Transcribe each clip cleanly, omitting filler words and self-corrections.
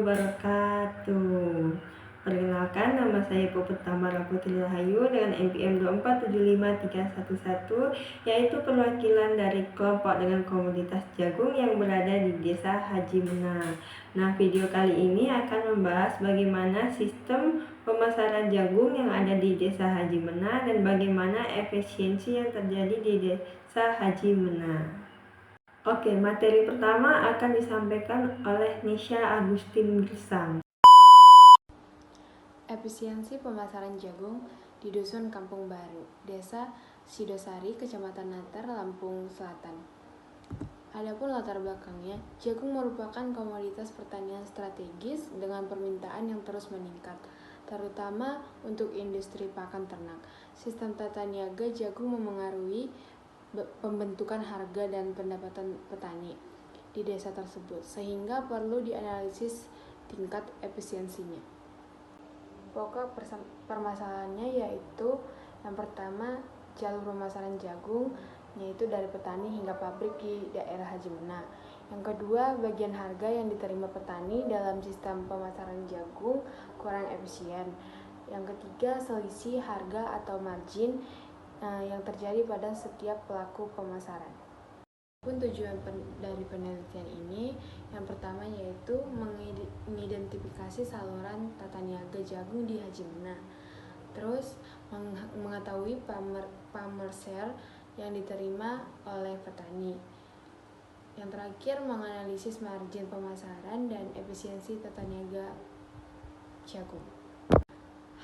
wabarakatuh. Perkenalkan, nama saya Puput Tamara Putri Rahayu dengan NPM 2475311, yaitu perwakilan dari kelompok dengan komoditas jagung yang berada di Desa Haji Mena. Nah, video kali ini akan membahas bagaimana sistem pemasaran jagung yang ada di Desa Haji Mena dan bagaimana efisiensi yang terjadi di Desa Haji Mena. Oke, materi pertama akan disampaikan oleh Nisha Agustin Gersang. Efisiensi pemasaran jagung di Dusun Kampung Baru, Desa Sidosari, Kecamatan Natar, Lampung Selatan. Adapun latar belakangnya, jagung merupakan komoditas pertanian strategis dengan permintaan yang terus meningkat, terutama untuk industri pakan ternak. Sistem tata niaga jagung memengaruhi pembentukan harga dan pendapatan petani di desa tersebut, sehingga perlu dianalisis tingkat efisiensinya. Pokok permasalahannya yaitu yang pertama, jalur pemasaran jagung, yaitu dari petani hingga pabrik di daerah Haji Mena. Yang kedua, bagian harga yang diterima petani dalam sistem pemasaran jagung kurang efisien. Yang ketiga, selisih harga atau margin yang terjadi pada setiap pelaku pemasaran. Pun tujuan dari penelitian ini yang pertama yaitu mengidentifikasi saluran tata niaga jagung di Haji Mena, terus mengetahui pamerser yang diterima oleh petani, yang terakhir menganalisis margin pemasaran dan efisiensi tata niaga jagung.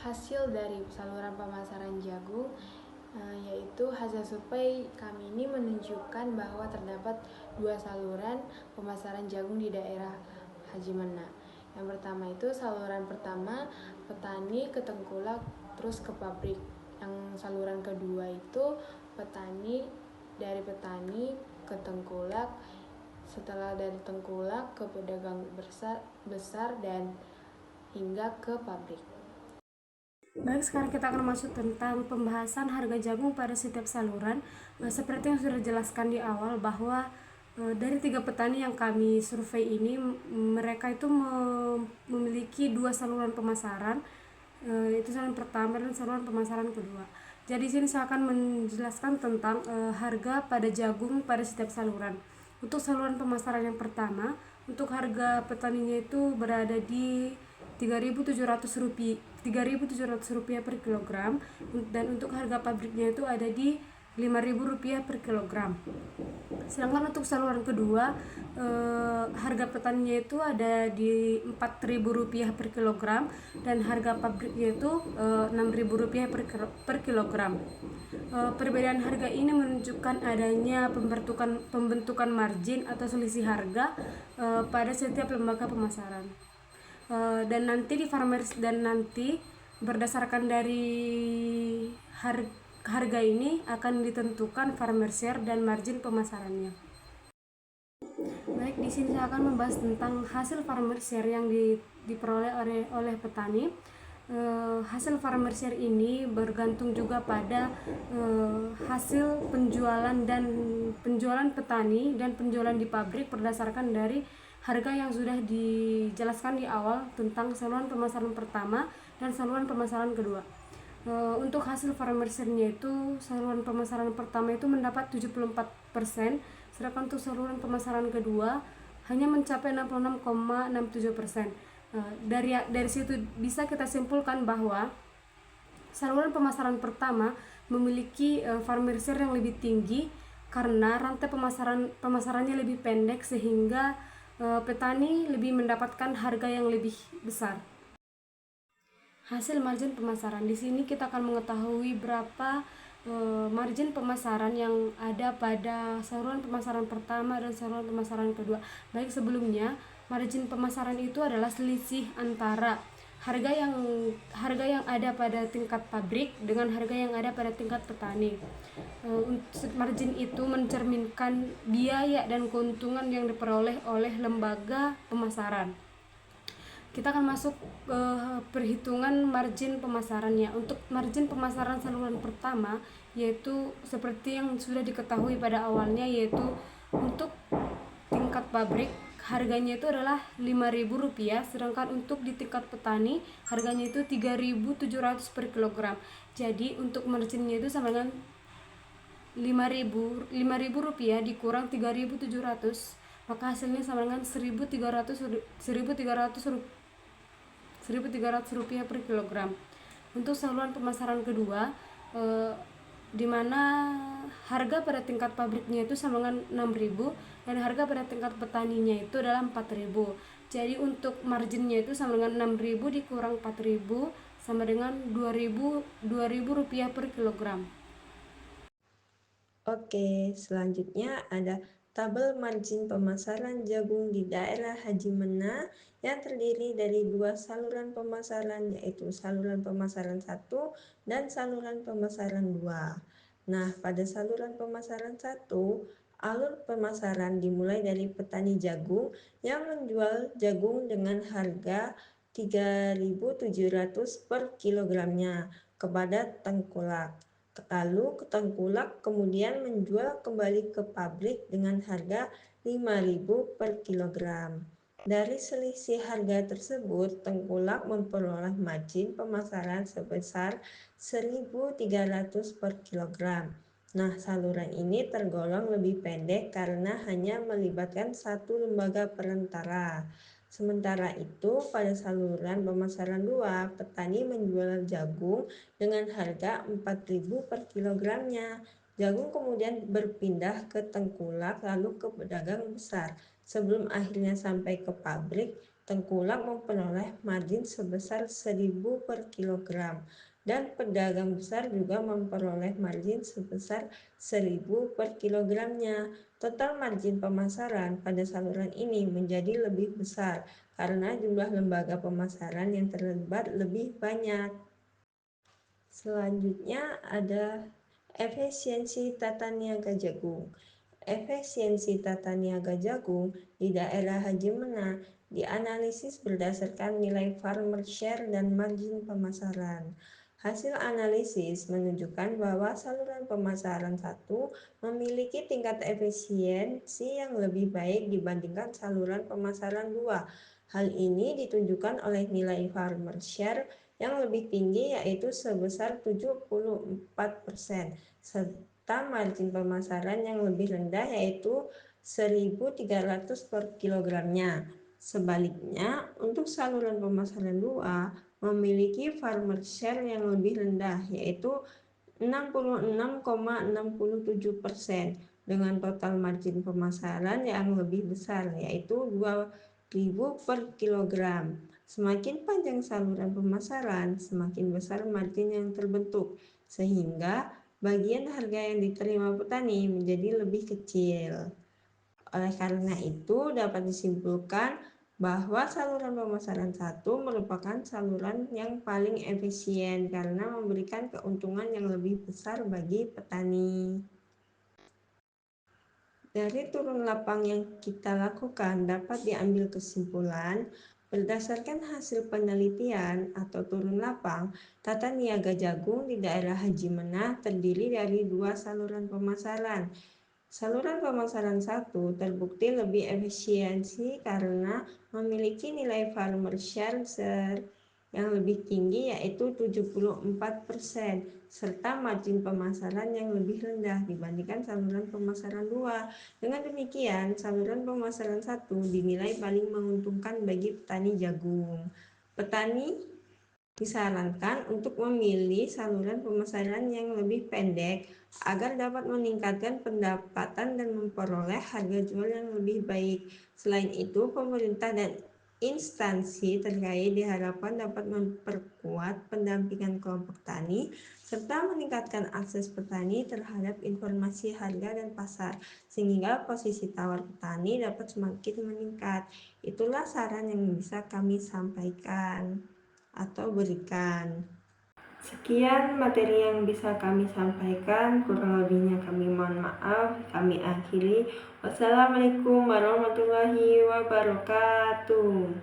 Hasil dari saluran pemasaran jagung yaitu hasil survei kami ini menunjukkan bahwa terdapat 2 saluran pemasaran jagung di daerah Haji Mena. Yang pertama itu saluran pertama petani ke tengkulak terus ke pabrik. Yang saluran kedua itu dari petani ke tengkulak, setelah dari tengkulak ke pedagang besar dan hingga ke pabrik. Baik, sekarang kita akan masuk tentang pembahasan harga jagung pada setiap saluran. Seperti yang sudah dijelaskan di awal bahwa dari 3 petani yang kami survei ini, mereka itu memiliki 2 saluran pemasaran, itu saluran pertama dan saluran pemasaran kedua. Jadi di sini saya akan menjelaskan tentang harga pada jagung pada setiap saluran. Untuk saluran pemasaran yang pertama, untuk harga petaninya itu berada di Rp3.700 per kilogram, dan untuk harga pabriknya itu ada di Rp5.000 per kilogram. Sedangkan untuk saluran kedua, harga petaninya itu ada di Rp4.000 per kilogram dan harga pabriknya itu Rp6.000 per kilogram. Perbedaan harga ini menunjukkan adanya pembentukan margin atau selisih harga pada setiap lembaga pemasaran. Dan nanti berdasarkan dari harga ini akan ditentukan farmer share dan margin pemasarannya. Baik, di sini saya akan membahas tentang hasil farmer share yang diperoleh oleh petani. Hasil farmer share ini bergantung juga pada hasil penjualan petani dan penjualan di pabrik berdasarkan dari harga yang sudah dijelaskan di awal tentang saluran pemasaran pertama dan saluran pemasaran kedua. Untuk hasil farmer share-nya itu, saluran pemasaran pertama itu mendapat 74%, sedangkan untuk saluran pemasaran kedua hanya mencapai 66,67%. Dari situ bisa kita simpulkan bahwa saluran pemasaran pertama memiliki farmer share yang lebih tinggi karena rantai pemasarannya lebih pendek, sehingga petani lebih mendapatkan harga yang lebih besar. Hasil margin pemasaran, di sini kita akan mengetahui berapa margin pemasaran yang ada pada saluran pemasaran pertama dan saluran pemasaran kedua. Baik, sebelumnya margin pemasaran itu adalah selisih antara harga yang ada pada tingkat pabrik dengan harga yang ada pada tingkat petani. Margin itu mencerminkan biaya dan keuntungan yang diperoleh oleh lembaga pemasaran. Kita akan masuk ke perhitungan margin pemasarannya. Untuk margin pemasaran saluran pertama, yaitu seperti yang sudah diketahui pada awalnya, yaitu untuk tingkat pabrik harganya itu adalah Rp5.000, sedangkan untuk di tingkat petani harganya itu Rp3.700 per kilogram. Jadi untuk marginnya itu sama dengan Rp5.000 dikurang Rp3.700, maka hasilnya sama dengan Rp1.300 per kilogram. Untuk saluran pemasaran kedua, di mana harga pada tingkat pabriknya itu sama dengan Rp6.000 dan harga pada tingkat petaninya itu adalah Rp4.000. Jadi untuk marginnya itu sama dengan Rp6.000 dikurang Rp4.000 sama dengan Rp2.000 per kilogram. Oke, selanjutnya ada tabel margin pemasaran jagung di daerah Haji Mena yang terdiri dari dua saluran pemasaran, yaitu saluran pemasaran 1 dan saluran pemasaran 2. Nah, pada saluran pemasaran 1, alur pemasaran dimulai dari petani jagung yang menjual jagung dengan harga Rp3.700 per kilogramnya kepada tengkulak. Lalu tengkulak kemudian menjual kembali ke pabrik dengan harga Rp5.000 per kilogram. Dari selisih harga tersebut, tengkulak memperoleh margin pemasaran sebesar Rp1.300 per kilogram. Nah, saluran ini tergolong lebih pendek karena hanya melibatkan satu lembaga perantara. Sementara itu, pada saluran pemasaran 2, petani menjual jagung dengan harga Rp4.000 per kilogramnya. Jagung kemudian berpindah ke tengkulak lalu ke pedagang besar. Sebelum akhirnya sampai ke pabrik, tengkulak memperoleh margin sebesar Rp1.000 per kilogram. Dan pedagang besar juga memperoleh margin sebesar Rp1.000 per kilogramnya. Total margin pemasaran pada saluran ini menjadi lebih besar karena jumlah lembaga pemasaran yang terlibat lebih banyak. Selanjutnya ada efisiensi tata niaga jagung. Efisiensi tata niaga jagung di daerah Haji Mena dianalisis berdasarkan nilai farmer share dan margin pemasaran. Hasil analisis menunjukkan bahwa saluran pemasaran 1 memiliki tingkat efisiensi yang lebih baik dibandingkan saluran pemasaran 2. Hal ini ditunjukkan oleh nilai farmer share yang lebih tinggi yaitu sebesar 74%, serta margin pemasaran yang lebih rendah yaitu Rp1.300 per kilogramnya. Sebaliknya, untuk saluran pemasaran 2 memiliki farmer share yang lebih rendah yaitu 66,67% dengan total margin pemasaran yang lebih besar yaitu Rp2.000 per kilogram. Semakin panjang saluran pemasaran, semakin besar margin yang terbentuk, sehingga bagian harga yang diterima petani menjadi lebih kecil. Oleh karena itu, dapat disimpulkan bahwa saluran pemasaran 1 merupakan saluran yang paling efisien karena memberikan keuntungan yang lebih besar bagi petani. Dari turun lapang yang kita lakukan dapat diambil kesimpulan, berdasarkan hasil penelitian atau turun lapang, tata niaga jagung di daerah Haji Mena terdiri dari dua saluran pemasaran. Saluran pemasaran 1 terbukti lebih efisiensi karena memiliki nilai farmer share yang lebih tinggi yaitu 74%, serta margin pemasaran yang lebih rendah dibandingkan saluran pemasaran 2. Dengan demikian, saluran pemasaran 1 dinilai paling menguntungkan bagi petani jagung. Petani disarankan untuk memilih saluran pemasaran yang lebih pendek agar dapat meningkatkan pendapatan dan memperoleh harga jual yang lebih baik. Selain itu, pemerintah dan instansi terkait diharapkan dapat memperkuat pendampingan kelompok tani serta meningkatkan akses petani terhadap informasi harga dan pasar sehingga posisi tawar petani dapat semakin meningkat. Itulah saran yang bisa kami sampaikan atau berikan. Sekian materi yang bisa kami sampaikan, kurang lebihnya kami mohon maaf. Kami akhiri. Wassalamualaikum warahmatullahi wabarakatuh.